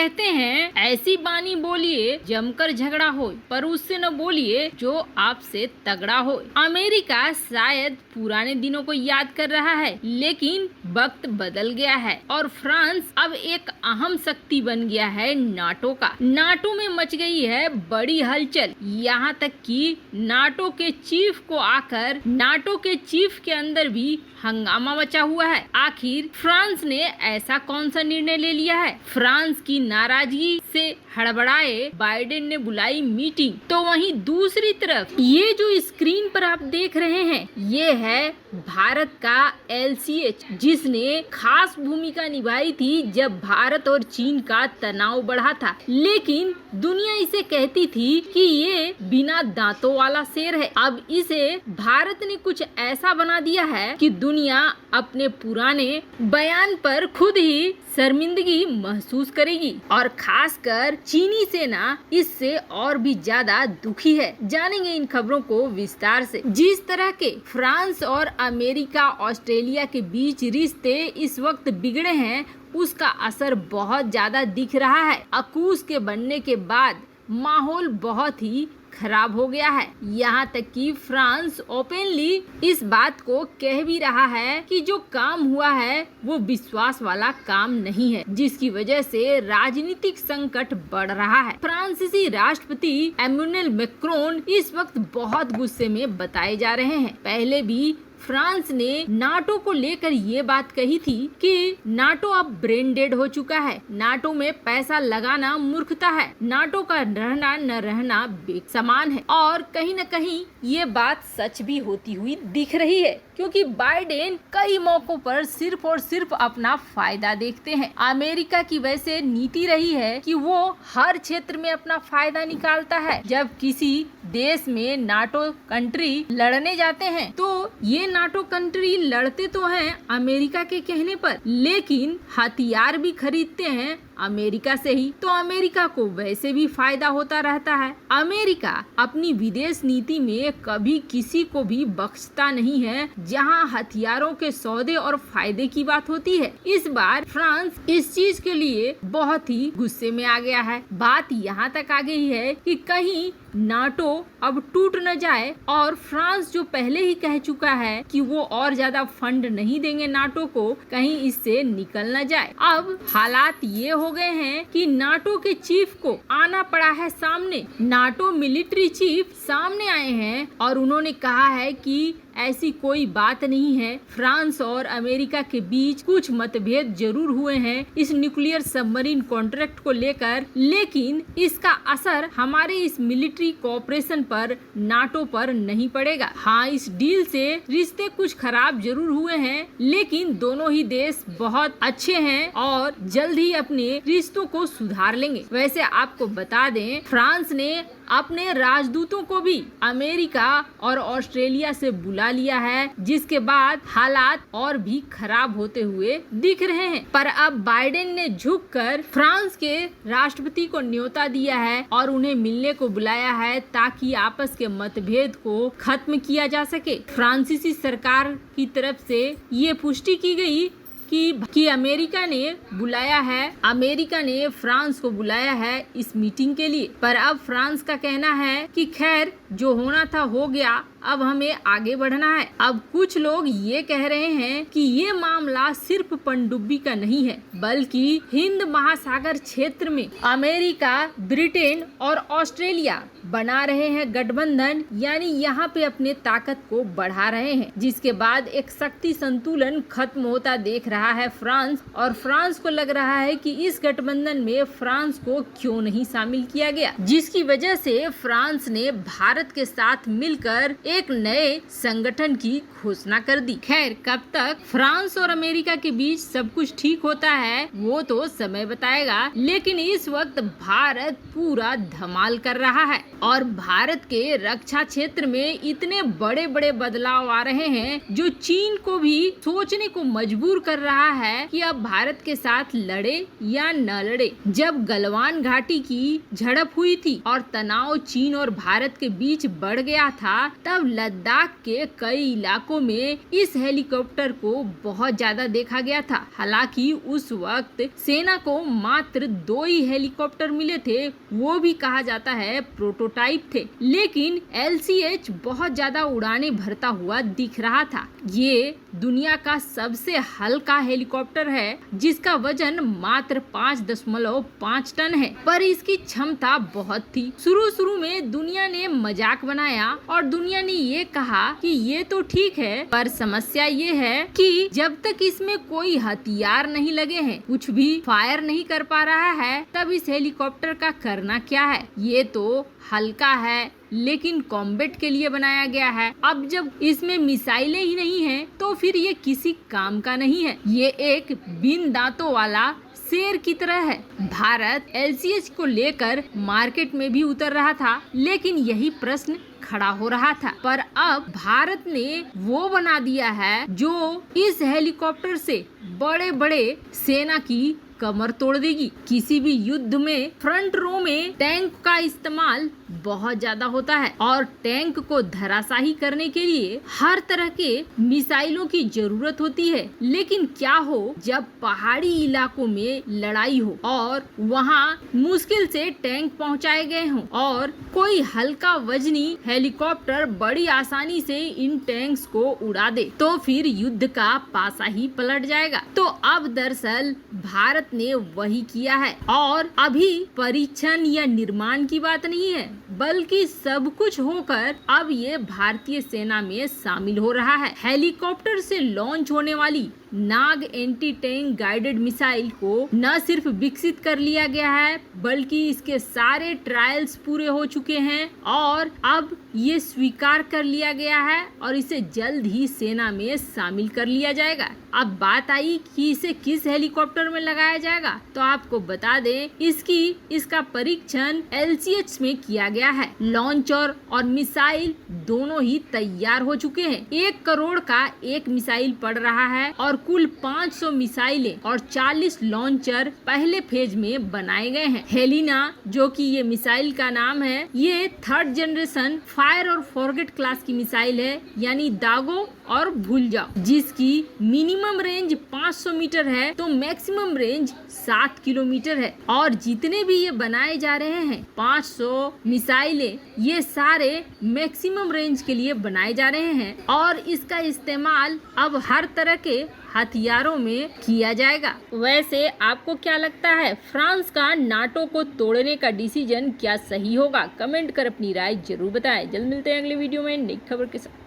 कहते हैं ऐसी बानी बोलिए जमकर झगड़ा हो, पर उससे न बोलिए जो आपसे तगड़ा हो। अमेरिका शायद पुराने दिनों को याद कर रहा है, लेकिन वक्त बदल गया है और फ्रांस अब एक अहम शक्ति बन गया है नाटो का। नाटो में मच गई है बड़ी हलचल, यहाँ तक कि नाटो के चीफ को आकर नाटो के चीफ के अंदर भी हंगामा मचा हुआ है। आखिर फ्रांस ने ऐसा कौन सा निर्णय ले लिया है? फ्रांस की नाराजगी से हड़बड़ाए बाइडेन ने बुलाई मीटिंग। तो वहीं दूसरी तरफ ये जो स्क्रीन पर आप देख रहे हैं, ये है भारत का LCH, जिसने खास भूमिका निभाई थी जब भारत और चीन का तनाव बढ़ा था। लेकिन दुनिया इसे कहती थी कि ये बिना दांतों वाला शेर है। अब इसे भारत ने कुछ ऐसा बना दिया है कि दुनिया अपने पुराने बयान पर खुद ही शर्मिंदगी महसूस करेगी और खासकर चीनी सेना इससे और भी ज्यादा दुखी है। जानेंगे इन खबरों को विस्तार से। जिस तरह के फ्रांस और अमेरिका ऑस्ट्रेलिया के बीच रिश्ते इस वक्त बिगड़े हैं, उसका असर बहुत ज्यादा दिख रहा है। अकूस के बनने के बाद माहौल बहुत ही खराब हो गया है। यहाँ तक कि फ्रांस ओपनली इस बात को कह भी रहा है कि जो काम हुआ है वो विश्वास वाला काम नहीं है, जिसकी वजह से राजनीतिक संकट बढ़ रहा है। फ्रांसीसी राष्ट्रपति एमुनुएल मैक्रोन इस वक्त बहुत गुस्से में बताए जा रहे हैं। पहले भी फ्रांस ने नाटो को लेकर ये बात कही थी कि नाटो अब ब्रेन डेड हो चुका है, नाटो में पैसा लगाना मूर्खता है, नाटो का रहना न रहना बेसमान है। और कहीं न कहीं ये बात सच भी होती हुई दिख रही है, क्योंकि बाइडेन कई मौकों पर सिर्फ और सिर्फ अपना फायदा देखते हैं। अमेरिका की वैसे नीति रही है कि वो हर क्षेत्र में अपना फायदा निकालता है। जब किसी देश में नाटो कंट्री लड़ने जाते हैं तो ये नाटो कंट्री लड़ते तो हैं अमेरिका के कहने पर, लेकिन हथियार भी खरीदते हैं अमेरिका से ही, तो अमेरिका को वैसे भी फायदा होता रहता है। अमेरिका अपनी विदेश नीति में कभी किसी को भी बख्शता नहीं है जहां हथियारों के सौदे और फायदे की बात होती है। इस बार फ्रांस इस चीज के लिए बहुत ही गुस्से में आ गया है। बात यहाँ तक आ गई है कि कहीं नाटो अब टूट न जाए, और फ्रांस जो पहले ही कह चुका है कि वो और ज्यादा फंड नहीं देंगे नाटो को, कहीं इससे निकल न जाए। अब हालात ये हो गए हैं कि नाटो के चीफ को आना पड़ा है सामने। नाटो मिलिट्री चीफ सामने आए हैं और उन्होंने कहा है कि ऐसी कोई बात नहीं है, फ्रांस और अमेरिका के बीच कुछ मतभेद जरूर हुए हैं इस न्यूक्लियर सबमरीन कॉन्ट्रैक्ट को लेकर, लेकिन इसका असर हमारे इस मिलिट्री कोऑपरेशन पर, नाटो पर नहीं पड़ेगा। हाँ, इस डील से रिश्ते कुछ खराब जरूर हुए हैं, लेकिन दोनों ही देश बहुत अच्छे हैं और जल्द ही अपने रिश्तों को सुधार लेंगे। वैसे आपको बता दें, फ्रांस ने अपने राजदूतों को भी अमेरिका और ऑस्ट्रेलिया से बुला लिया है, जिसके बाद हालात और भी खराब होते हुए दिख रहे हैं। पर अब बाइडेन ने झुककर फ्रांस के राष्ट्रपति को न्योता दिया है और उन्हें मिलने को बुलाया है ताकि आपस के मतभेद को खत्म किया जा सके। फ्रांसीसी सरकार की तरफ से ये पुष्टि की गई कि अमेरिका ने फ्रांस को बुलाया है इस मीटिंग के लिए। पर अब फ्रांस का कहना है कि खैर जो होना था हो गया, अब हमें आगे बढ़ना है। अब कुछ लोग ये कह रहे हैं कि ये मामला सिर्फ पनडुब्बी का नहीं है, बल्कि हिंद महासागर क्षेत्र में अमेरिका, ब्रिटेन और ऑस्ट्रेलिया बना रहे हैं गठबंधन, यानी यहाँ पे अपने ताकत को बढ़ा रहे हैं, जिसके बाद एक शक्ति संतुलन खत्म होता देख रहा है फ्रांस। और फ्रांस को लग रहा है कि इस गठबंधन में फ्रांस को क्यों नहीं शामिल किया गया, जिसकी वजह से फ्रांस ने भारत के साथ मिलकर एक नए संगठन की घोषणा कर दी। खैर, कब तक फ्रांस और अमेरिका के बीच सब कुछ ठीक होता है वो तो समय बताएगा, लेकिन इस वक्त भारत पूरा धमाल कर रहा है। और भारत के रक्षा क्षेत्र में इतने बड़े बड़े बदलाव आ रहे हैं जो चीन को भी सोचने को मजबूर कर रहा है कि अब भारत के साथ लड़े या न लड़े। जब गलवान घाटी की झड़प हुई थी और तनाव चीन और भारत के बीच बढ़ गया था, तब लद्दाख के कई इलाकों में इस हेलीकॉप्टर को बहुत ज्यादा देखा गया था। हालांकि उस वक्त सेना को मात्र 2 ही हेलीकॉप्टर मिले थे, वो भी कहा जाता है प्रोटोटाइप थे, लेकिन LCH बहुत ज्यादा उड़ाने भरता हुआ दिख रहा था। ये दुनिया का सबसे हल्का हेलीकॉप्टर है जिसका वजन मात्र 5.5 टन है, पर इसकी क्षमता बहुत थी। शुरू में दुनिया ने मजाक बनाया और दुनिया ने ये कहा कि ये तो ठीक है, पर समस्या ये है कि जब तक इसमें कोई हथियार नहीं लगे हैं, कुछ भी फायर नहीं कर पा रहा है, तब इस हेलीकॉप्टर का करना क्या है। ये तो हल्का है लेकिन कॉम्बैट के लिए बनाया गया है। अब जब इसमें मिसाइलें ही नहीं हैं, तो फिर ये किसी काम का नहीं है। ये एक बिन दांतों वाला शेर की तरह है। भारत LCH को लेकर मार्केट में भी उतर रहा था, लेकिन यही प्रश्न खड़ा हो रहा था। पर अब भारत ने वो बना दिया है जो इस हेलीकॉप्टर से बड़े बड़े सेना की कमर तोड़ देगी। किसी भी युद्ध में फ्रंट रो में टैंक का इस्तेमाल बहुत ज्यादा होता है और टैंक को धराशायी करने के लिए हर तरह के मिसाइलों की जरूरत होती है। लेकिन क्या हो जब पहाड़ी इलाकों में लड़ाई हो और वहाँ मुश्किल से टैंक पहुँचाए गए हों और कोई हल्का वजनी हेलीकॉप्टर बड़ी आसानी से इन टैंक्स को उड़ा दे, तो फिर युद्ध का पासा ही पलट जाएगा। तो अब दरअसल भारत ने वही किया है और अभी परीक्षण या निर्माण की बात नहीं है, बल्कि सब कुछ होकर अब ये भारतीय सेना में शामिल हो रहा है। हेलीकॉप्टर से लॉन्च होने वाली नाग एंटी टैंक गाइडेड मिसाइल को न सिर्फ विकसित कर लिया गया है, बल्कि इसके सारे ट्रायल्स पूरे हो चुके हैं और अब ये स्वीकार कर लिया गया है और इसे जल्द ही सेना में शामिल कर लिया जाएगा। अब बात आई कि इसे किस हेलीकॉप्टर में लगाया जाएगा, तो आपको बता दें इसका परीक्षण LCH में किया गया है। लॉन्चर और मिसाइल दोनों ही तैयार हो चुके हैं। 1 करोड़ का एक मिसाइल पड़ रहा है और कुल 500 मिसाइलें और 40 लॉन्चर पहले फेज में बनाए गए हैं। हेलिना, जो कि ये मिसाइल का नाम है, ये 3rd जनरेशन फायर और फॉरगेट क्लास की मिसाइल है, यानी दागो और भूल जाओ, जिसकी मिनिमम रेंज 500 मीटर है तो मैक्सिमम रेंज 7 किलोमीटर है। और जितने भी ये बनाए जा रहे हैं 500 मिसाइलें, ये सारे मैक्सिमम रेंज के लिए बनाए जा रहे हैं और इसका इस्तेमाल अब हर तरह के हथियारों में किया जाएगा। वैसे आपको क्या लगता है, फ्रांस का नाटो को तोड़ने का डिसीजन क्या सही होगा? कमेंट कर अपनी राय जरूर बताएं। जल्द मिलते हैं अगले वीडियो में नई खबर के साथ।